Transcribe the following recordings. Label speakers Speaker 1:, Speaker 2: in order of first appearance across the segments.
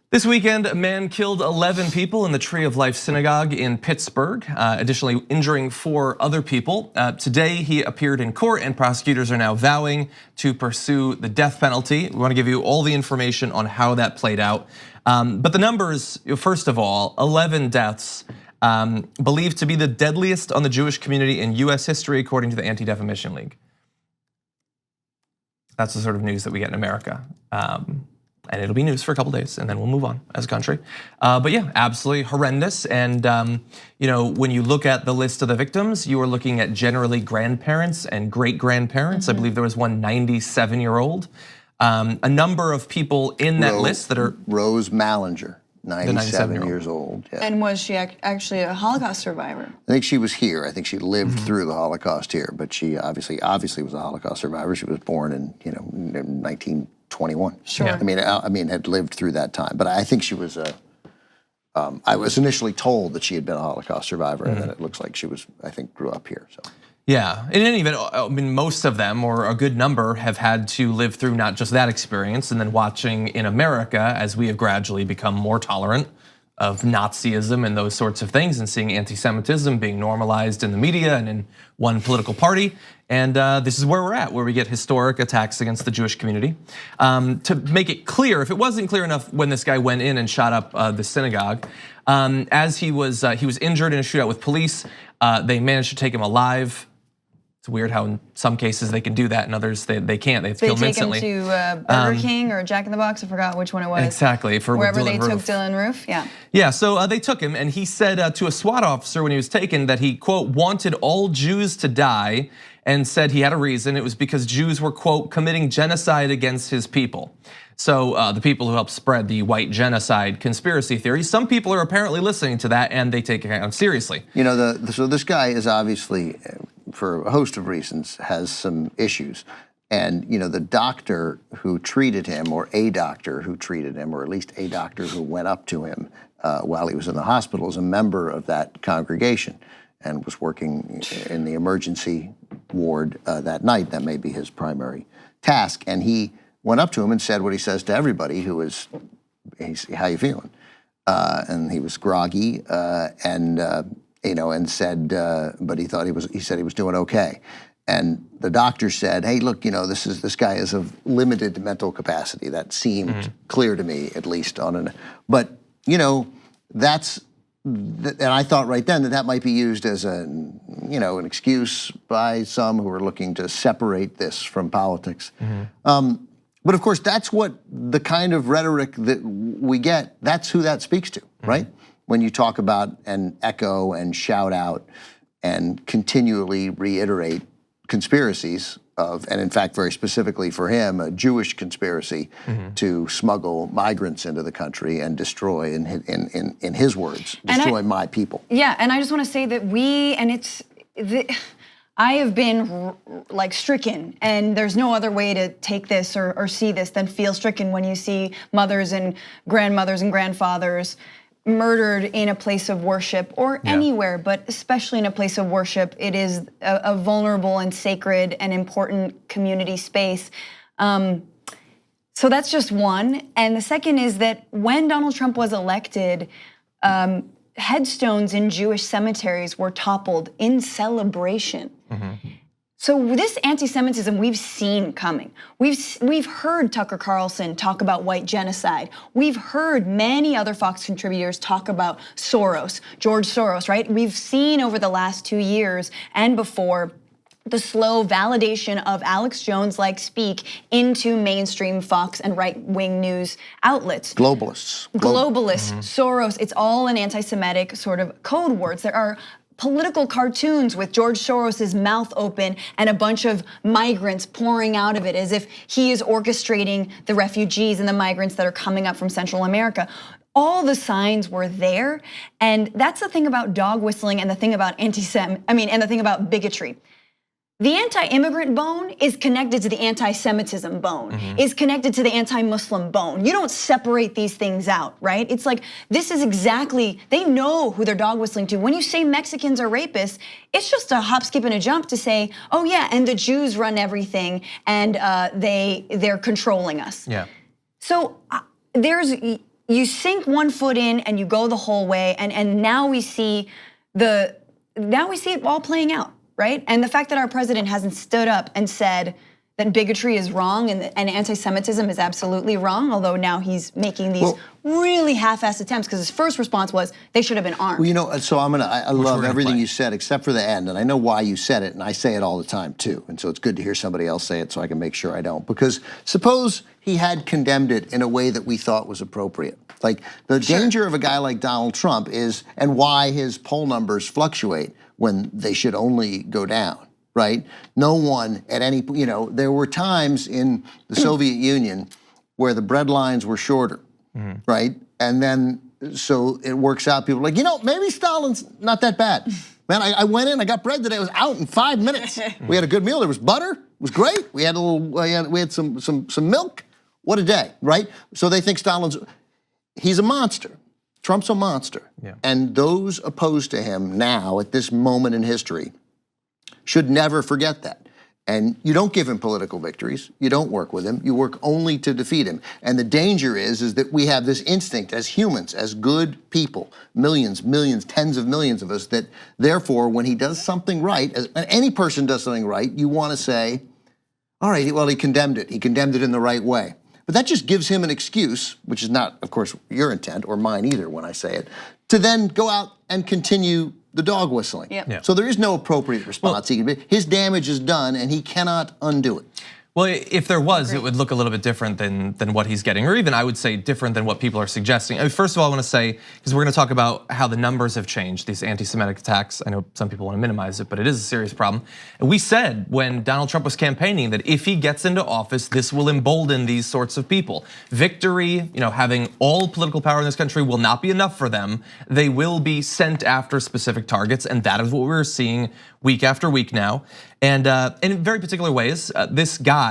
Speaker 1: This weekend, a man killed 11 people in the Tree of Life Synagogue in Pittsburgh, additionally injuring 4 other people. Today, he appeared in court and prosecutors are now vowing to pursue the death penalty. We wanna give you all the information on how that played out. But the numbers, first of all, 11 deaths, believed to be the deadliest on the Jewish community in US history, according to the Anti-Defamation League. That's the sort of news that we get in America. And it'll be news for a couple days, and then we'll move on as a country. But yeah, absolutely horrendous. And when you look at the list of the victims, you are looking at generally grandparents and great grandparents. I believe there was one 97-year-old. A number of people in that list that are
Speaker 2: Rose Mallinger, 97 years old.
Speaker 3: Yeah. And was she actually a Holocaust survivor?
Speaker 2: I think she was here. I think she lived through the Holocaust here, but she obviously was a Holocaust survivor. She was born in 1921.
Speaker 3: Sure.
Speaker 2: I mean, had lived through that time. But I think she was I was initially told that she had been a Holocaust survivor, and then it looks like she was, I think, grew up here. So.
Speaker 1: Yeah, in any event, I mean, most of them, or a good number, have had to live through not just that experience, and then watching in America as we have gradually become more tolerant of Nazism and those sorts of things, and seeing anti-Semitism being normalized in the media and in one political party. And this is where we're at, where we get historic attacks against the Jewish community. To make it clear, if it wasn't clear enough when this guy went in and shot up the synagogue, as he was injured in a shootout with police, they managed to take him alive. It's weird how in some cases they can do that, and others they can't. They have to kill him instantly.
Speaker 3: They take him to Burger King or Jack in the Box. I forgot which one it was.
Speaker 1: Exactly, for
Speaker 3: wherever they
Speaker 1: Dylan
Speaker 3: took Dylan Roof. Yeah.
Speaker 1: Yeah. So they took him, and he said to a SWAT officer when he was taken that he quote wanted all Jews to die, and said he had a reason. It was because Jews were quote committing genocide against his people. So the people who helped spread the white genocide conspiracy theory, some people are apparently listening to that, and they take it seriously.
Speaker 2: So this guy is obviously, for a host of reasons, has some issues. And the doctor who treated him, or a doctor who treated him, or at least a doctor who went up to him while he was in the hospital, is a member of that congregation and was working in the emergency ward that night. That may be his primary task. And he went up to him and said what he says to everybody who is, how you feeling? And he was groggy and said, but he said he was doing okay. And the doctor said, hey, look, this guy is of limited mental capacity. That seemed clear to me, at least but that's, and I thought right then that might be used as an excuse by some who are looking to separate this from politics. But of course, that's what the kind of rhetoric that we get, that's who that speaks to, right? When you talk about and echo and shout out and continually reiterate conspiracies of, and in fact, very specifically for him, a Jewish conspiracy to smuggle migrants into the country and destroy, in his words, destroy my people.
Speaker 3: Yeah, and I just want to say that I have been like stricken, and there's no other way to take this or see this than feel stricken when you see mothers and grandmothers and grandfathers murdered in a place of worship, or anywhere, but especially in a place of worship. It is a vulnerable and sacred and important community space. So that's just one. And the second is that when Donald Trump was elected, headstones in Jewish cemeteries were toppled in celebration. So this anti-Semitism we've seen coming. We've heard Tucker Carlson talk about white genocide. We've heard many other Fox contributors talk about Soros, George Soros, right? We've seen over the last 2 years and before the slow validation of Alex Jones-like speak into mainstream Fox and right-wing news outlets.
Speaker 2: Globalists.
Speaker 3: Soros, it's all an anti-Semitic sort of code words. There are political cartoons with George Soros's mouth open and a bunch of migrants pouring out of it as if he is orchestrating the refugees and the migrants that are coming up from Central America. All the signs were there, and that's the thing about dog whistling and the thing about and the thing about bigotry. The anti-immigrant bone is connected to the anti-Semitism bone, is connected to the anti-Muslim bone. You don't separate these things out, right? It's like, this is exactly, they know who they're dog whistling to. When you say Mexicans are rapists, it's just a hop, skip, and a jump to say, oh yeah, and the Jews run everything, and they're controlling us.
Speaker 1: Yeah.
Speaker 3: So there's you sink one foot in and you go the whole way, and now we see it all playing out, right? And the fact that our president hasn't stood up and said that bigotry is wrong and anti-Semitism is absolutely wrong, although now he's making these really half-assed attempts, because his first response was they should have been armed.
Speaker 2: Well, so I love everything you said except for the end, and I know why you said it, and I say it all the time too, and so it's good to hear somebody else say it so I can make sure I don't. Because suppose he had condemned it in a way that we thought was appropriate. Like the danger of a guy like Donald Trump is, and why his poll numbers fluctuate when they should only go down. Right? No one at any, there were times in the Soviet Union where the bread lines were shorter, right? And then, so it works out, people are like, maybe Stalin's not that bad. Man, I went in, I got bread today, I was out in 5 minutes. We had a good meal, there was butter, it was great. We had we had some milk. What a day, right? So they think he's a monster. Trump's a monster. Yeah. And those opposed to him now at this moment in history should never forget that. And you don't give him political victories. You don't work with him. You work only to defeat him. And the danger is that we have this instinct as humans, as good people, millions, tens of millions of us, that therefore when he does something right, as any person does something right, you want to say, all right, well, he condemned it. He condemned it in the right way. But that just gives him an excuse, which is not, of course, your intent or mine either when I say it, to then go out and continue the dog whistling. Yep. Yeah. So there is no appropriate response. His damage is done and he cannot undo it.
Speaker 1: Well, if there was, it would look a little bit different than what he's getting, or even I would say different than what people are suggesting. I mean, first of all, I want to say, because we're going to talk about how the numbers have changed, these anti-Semitic attacks. I know some people want to minimize it, but it is a serious problem. And we said when Donald Trump was campaigning that if he gets into office, this will embolden these sorts of people. Victory, having all political power in this country will not be enough for them. They will be sent after specific targets, and that is what we're seeing week after week now. And in very particular ways, this guy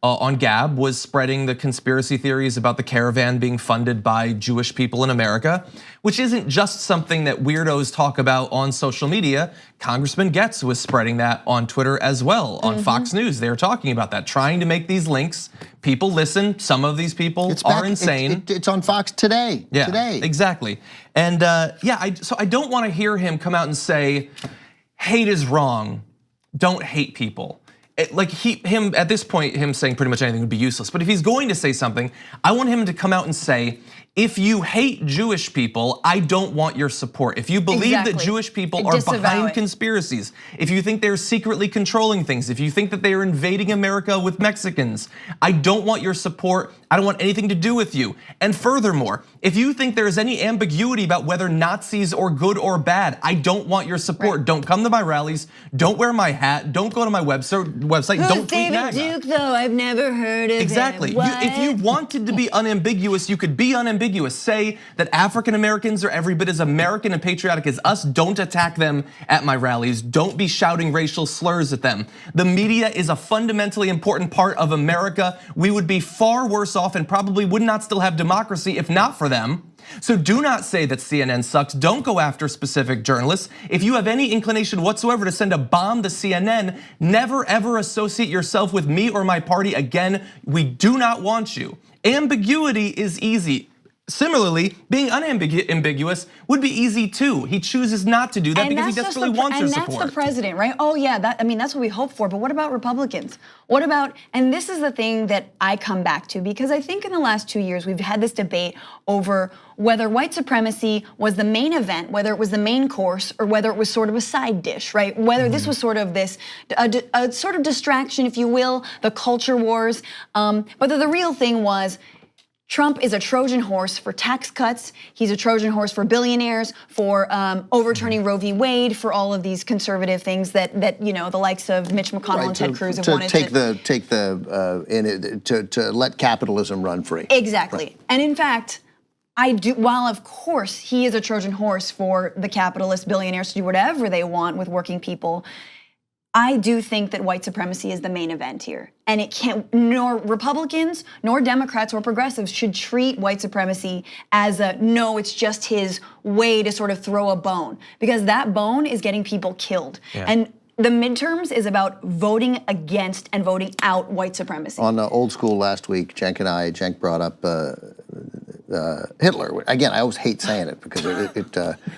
Speaker 1: on Gab was spreading the conspiracy theories about the caravan being funded by Jewish people in America, which isn't just something that weirdos talk about on social media. Congressman Getz was spreading that on Twitter as well. On Fox News, they were talking about that, trying to make these links. People listen, some of these people are insane.
Speaker 2: It's on Fox today.
Speaker 1: Yeah, exactly. And so I don't want to hear him come out and say, hate is wrong. Don't hate people. Him at this point, him saying pretty much anything would be useless. But if he's going to say something, I want him to come out and say, if you hate Jewish people, I don't want your support. If you believe that Jewish people are behind conspiracies, if you think they're secretly controlling things, if you think that they are invading America with Mexicans, I don't want your support. I don't want anything to do with you. And furthermore, if you think there's any ambiguity about whether Nazis are good or bad, I don't want your support. Right. Don't come to my rallies. Don't wear my hat. Don't go to my website. Don't tweet MAGA.
Speaker 3: David Duke, though? I've never heard of him.
Speaker 1: Exactly. If you wanted to be unambiguous, you could be unambiguous. Say that African Americans are every bit as American and patriotic as us. Don't attack them at my rallies. Don't be shouting racial slurs at them. The media is a fundamentally important part of America. We would be far worse off and probably would not still have democracy if not for them. So do not say that CNN sucks. Don't go after specific journalists. If you have any inclination whatsoever to send a bomb to CNN, never ever associate yourself with me or my party again. We do not want you. Ambiguity is easy. Similarly, being unambiguous would be easy too. He chooses not to do that because he desperately wants your support.
Speaker 3: And that's the president, right? Oh yeah, that's what we hope for. But what about Republicans? What about, and this is the thing that I come back to, because I think in the last 2 years we've had this debate over whether white supremacy was the main event, whether it was the main course, or whether it was sort of a side dish, right? Whether this was sort of this, a sort of distraction, if you will, the culture wars, whether the real thing was, Trump is a Trojan horse for tax cuts. He's a Trojan horse for billionaires, for overturning Roe v. Wade, for all of these conservative things that the likes of Mitch McConnell and Ted Cruz have wanted
Speaker 2: to let capitalism run free.
Speaker 3: Exactly.
Speaker 2: Right.
Speaker 3: And in fact, while of course he is a Trojan horse for the capitalist billionaires to do whatever they want with working people, I do think that white supremacy is the main event here. And it can't, nor Republicans, nor Democrats or progressives should treat white supremacy as no, it's just his way to sort of throw a bone. Because that bone is getting people killed. Yeah. And the midterms is about voting against and voting out white supremacy.
Speaker 2: On Old School last week, Cenk brought up Hitler. Again, I always hate saying it because
Speaker 3: Oh,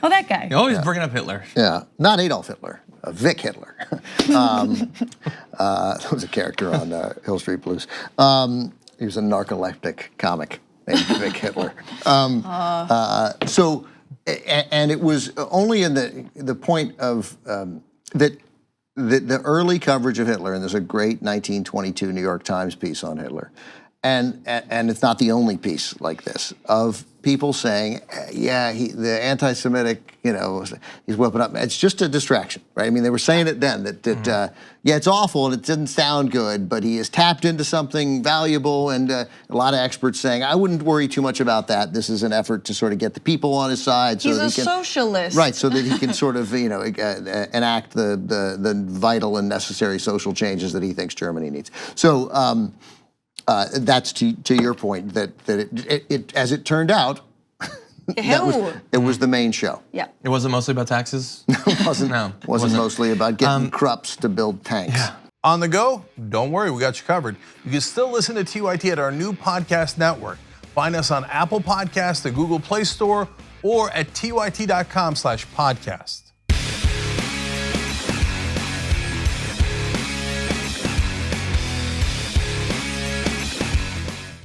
Speaker 3: that guy.
Speaker 1: You're always bringing up Hitler.
Speaker 2: yeah, not Adolf Hitler, Vic Hitler. That was a character on Hill Street Blues. He was a narcoleptic comic named Vic Hitler. So, and it was only in the point of that the early coverage of Hitler, and there's a great 1922 New York Times piece on Hitler, and it's not the only piece like this of people saying, yeah, the anti-Semitic, he's whipping up. It's just a distraction, right? I mean, they were saying it then that yeah, it's awful and it didn't sound good, but he has tapped into something valuable, and a lot of experts saying, I wouldn't worry too much about that. This is an effort to sort of get the people on his side. So
Speaker 3: He's
Speaker 2: that
Speaker 3: a
Speaker 2: he can,
Speaker 3: socialist.
Speaker 2: right, so that he can sort of, enact the vital and necessary social changes that he thinks Germany needs. So that's to your point that it as it turned out, it was the main show.
Speaker 3: Yeah.
Speaker 1: It wasn't mostly about taxes?
Speaker 2: It wasn't,
Speaker 1: No, it
Speaker 2: wasn't mostly about getting Krupps to build tanks.
Speaker 1: Yeah.
Speaker 4: On the go? Don't worry, we got you covered. You can still listen to TYT at our new podcast network. Find us on Apple Podcasts, the Google Play Store, or at tyt.com/podcast.